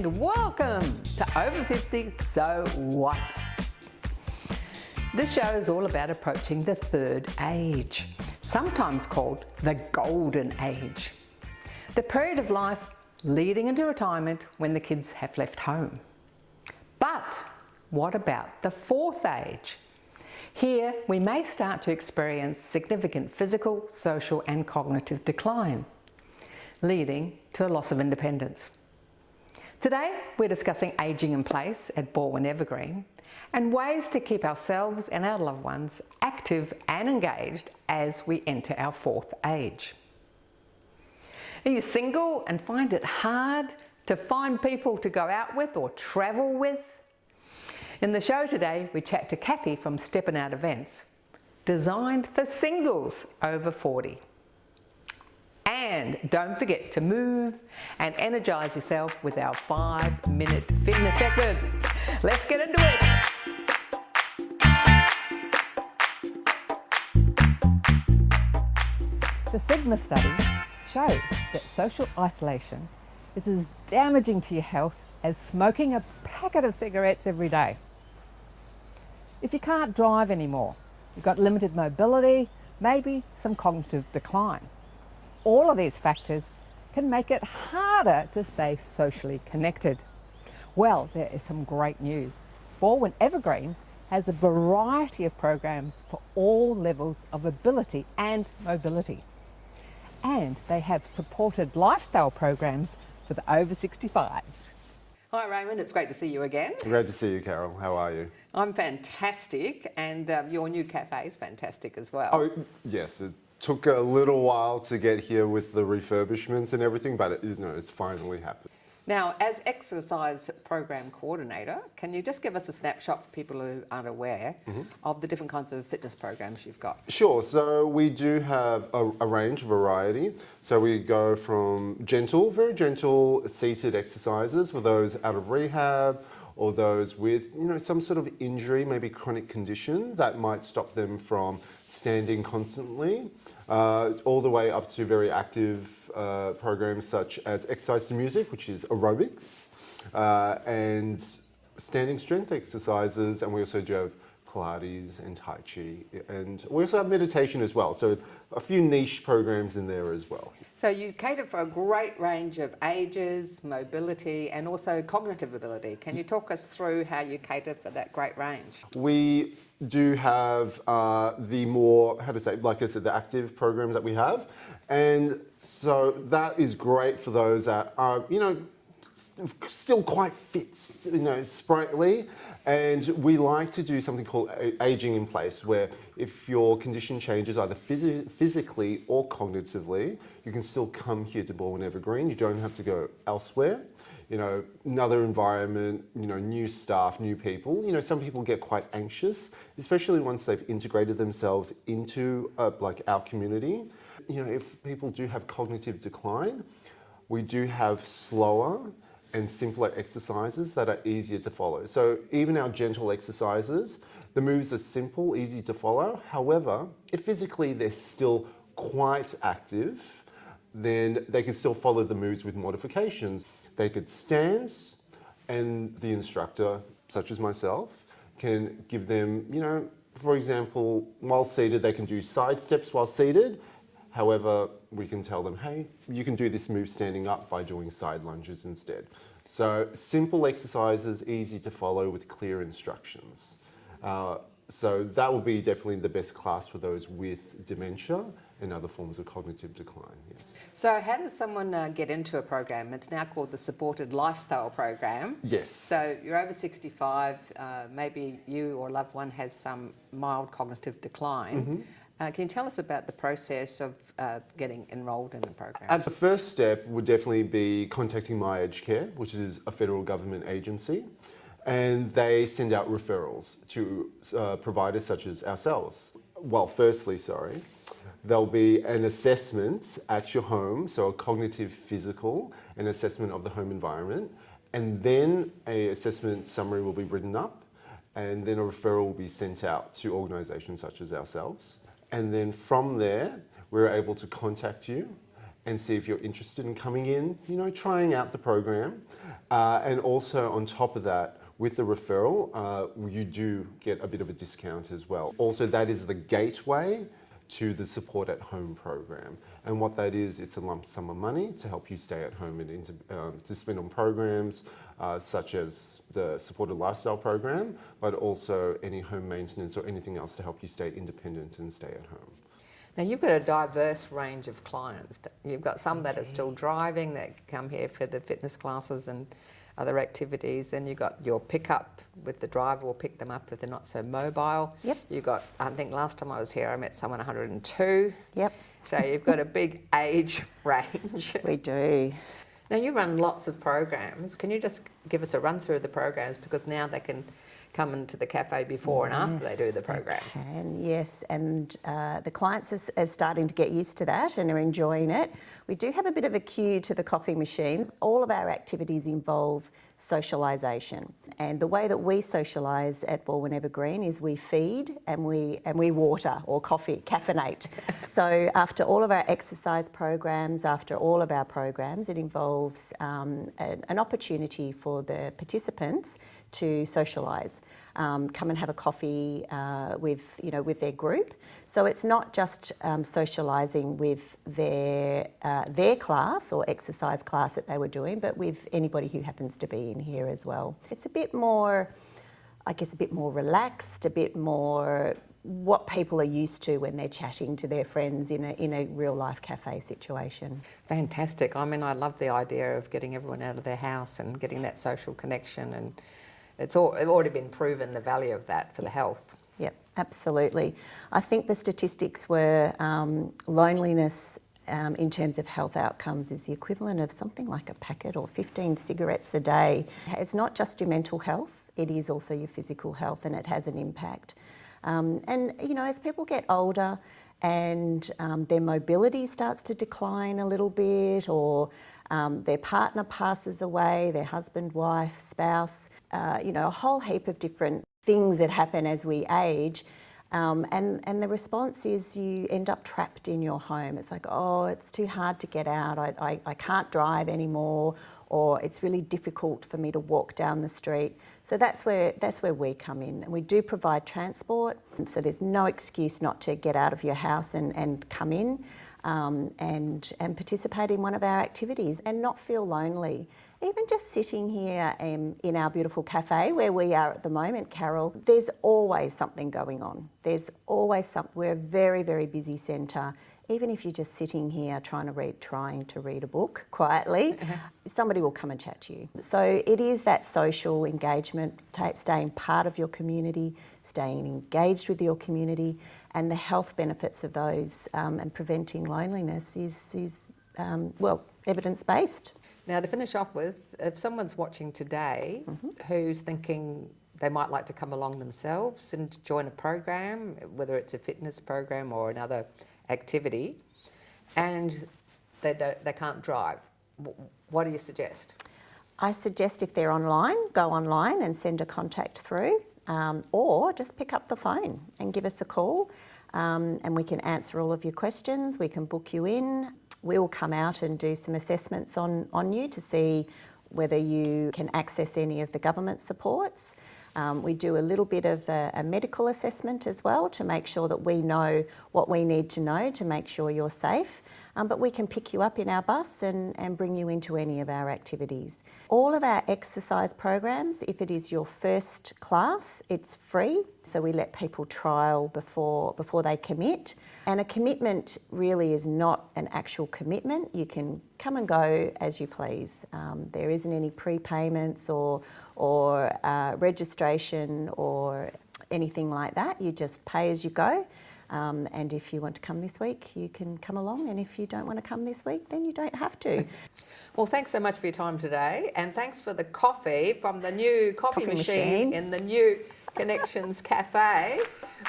and welcome to Over 50 So What? This show is all about approaching the third age, sometimes called the golden age, the period of life leading into retirement when the kids have left home. But what about the fourth age? Here we may start to experience significant physical, social and cognitive decline, leading to a loss of independence. Today we're discussing ageing in place at Balwyn Evergreen and ways to keep ourselves and our loved ones active and engaged as we enter our fourth age. Are you single and find it hard to find people to go out with or travel with? In the show today, we chat to Kathy from Steppin' Out Events, designed for singles over 40. And don't forget to move and energise yourself with our 5-minute fitness segment. Let's get into it. The Sigma study shows that social isolation is as damaging to your health as smoking a packet of cigarettes every day. If you can't drive anymore, you've got limited mobility, maybe some cognitive decline. All of these factors can make it harder to stay socially connected. Well, there is some great news. Balwyn Evergreen has a variety of programs for all levels of ability and mobility. And they have supported lifestyle programs for the over 65s. Hi Raymond, it's great to see you again. Great to see you, Carol. How are you? I'm fantastic, and your new cafe is fantastic as well. Oh, yes. It took a little while to get here with the refurbishments and everything, but it's finally happened. Now, as exercise program coordinator, can you just give us a snapshot for people who aren't aware of the different kinds of fitness programs you've got? Sure. So we do have a range, variety. So we go from gentle, very gentle seated exercises for those out of rehab or those with, some sort of injury, maybe chronic condition that might stop them from standing constantly, all the way up to very active programs such as exercise to music, which is aerobics, and standing strength exercises, and we also do have Pilates and Tai Chi, and we also have meditation as well, so a few niche programs in there as well. So you cater for a great range of ages, mobility and also cognitive ability. Can you talk us through how you cater for that great range? We do have the more, like I said, the active programs that we have, and so that is great for those that are, still quite fit, sprightly. And we like to do something called ageing in place, where if your condition changes either physically or cognitively, you can still come here to Balwyn Evergreen. You don't have to go elsewhere. Another environment, new staff, new people. Some people get quite anxious, especially once they've integrated themselves into like our community. If people do have cognitive decline, we do have slower and simpler exercises that are easier to follow. So even our gentle exercises, the moves are simple, easy to follow. However, if physically they're still quite active, then they can still follow the moves with modifications. They could stand, and the instructor, such as myself, can give them, for example, while seated, they can do side steps while seated. However, we can tell them, hey, you can do this move standing up by doing side lunges instead. So simple exercises, easy to follow with clear instructions. So that would be definitely the best class for those with dementia and other forms of cognitive decline, yes. So how does someone get into a program? It's now called the Supported Lifestyle Program. Yes. So you're over 65, maybe you or a loved one has some mild cognitive decline. Can you tell us about the process of getting enrolled in the program? The first step would definitely be contacting My Aged Care, which is a federal government agency, and they send out referrals to providers such as ourselves. Well, firstly, there'll be an assessment at your home, so a cognitive physical, an assessment of the home environment, and then an assessment summary will be written up, and then a referral will be sent out to organisations such as ourselves. And then from there, we're able to contact you and see if you're interested in coming in, trying out the program. And also on top of that, with the referral, you do get a bit of a discount as well. Also, that is the gateway to the Support at Home program. And what that is, it's a lump sum of money to help you stay at home and to spend on programs such as the Supported Lifestyle program, but also any home maintenance or anything else to help you stay independent and stay at home. Now you've got a diverse range of clients. You've got some that are still driving that come here for the fitness classes and other activities. Then you've got your pickup with the driver will pick them up if they're not so mobile. Yep. You've got, I think last time I was here I met someone 102. Yep. So you've got a big age range. We do. Now you run lots of programs. Can you just give us a run through of the programs, because now they can come into the cafe before and after they do the program. Yes, and the clients are starting to get used to that and are enjoying it. We do have a bit of a queue to the coffee machine. All of our activities involve socialisation, and the way that we socialise at Balwyn Evergreen is we feed and we water, or caffeinate. So after all of our exercise programs, after all of our programs, it involves an opportunity for the participants to socialise, come and have a coffee with their group. So it's not just socialising with their class or exercise class that they were doing, but with anybody who happens to be in here as well. It's a bit more, I guess, a bit more relaxed, a bit more what people are used to when they're chatting to their friends in a real life cafe situation. Fantastic. I mean, I love the idea of getting everyone out of their house and getting that social connection, and it's already been proven the value of that for the health. Yep, absolutely. I think the statistics were loneliness in terms of health outcomes is the equivalent of something like a packet or 15 cigarettes a day. It's not just your mental health, it is also your physical health, and it has an impact. And as people get older and their mobility starts to decline a little bit, or their partner passes away, their husband, wife, spouse, a whole heap of different things that happen as we age, and the response is you end up trapped in your home. It's like, oh, it's too hard to get out, I can't drive anymore, or it's really difficult for me to walk down the street. So that's where we come in, and we do provide transport, and so there's no excuse not to get out of your house and come in and participate in one of our activities and not feel lonely. Even just sitting here in our beautiful cafe where we are at the moment, Carol, there's always something going on. There's always something. We're a very, very busy centre. Even if you're just sitting here trying to read a book quietly, somebody will come and chat to you. So it is that social engagement, staying part of your community, staying engaged with your community, and the health benefits of those and preventing loneliness is evidence-based. Now, to finish off with, if someone's watching today who's thinking they might like to come along themselves and join a program, whether it's a fitness program or another activity, and they can't drive, what do you suggest? I suggest if they're online, go online and send a contact through, or just pick up the phone and give us a call, and we can answer all of your questions. We can book you in. We will come out and do some assessments on you to see whether you can access any of the government supports. We do a little bit of a medical assessment as well to make sure that we know what we need to know to make sure you're safe. But we can pick you up in our bus and bring you into any of our activities. All of our exercise programs, if it is your first class, it's free. So we let people trial before they commit. And a commitment really is not an actual commitment. You can come and go as you please. There isn't any prepayments or registration or anything like that. You just pay as you go. And if you want to come this week, you can come along. And if you don't want to come this week, then you don't have to. Well, thanks so much for your time today. And thanks for the coffee from the new coffee machine in the new Connections Cafe.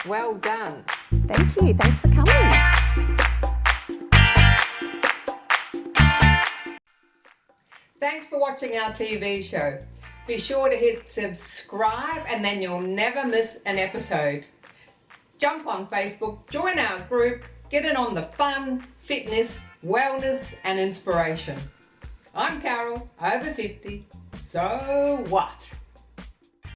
Well done. Thank you. Thanks for coming. Thanks for watching our TV show. Be sure to hit subscribe and then you'll never miss an episode. Jump on Facebook, join our group, get in on the fun, fitness wellness and inspiration. I'm Carol, over 50, so what?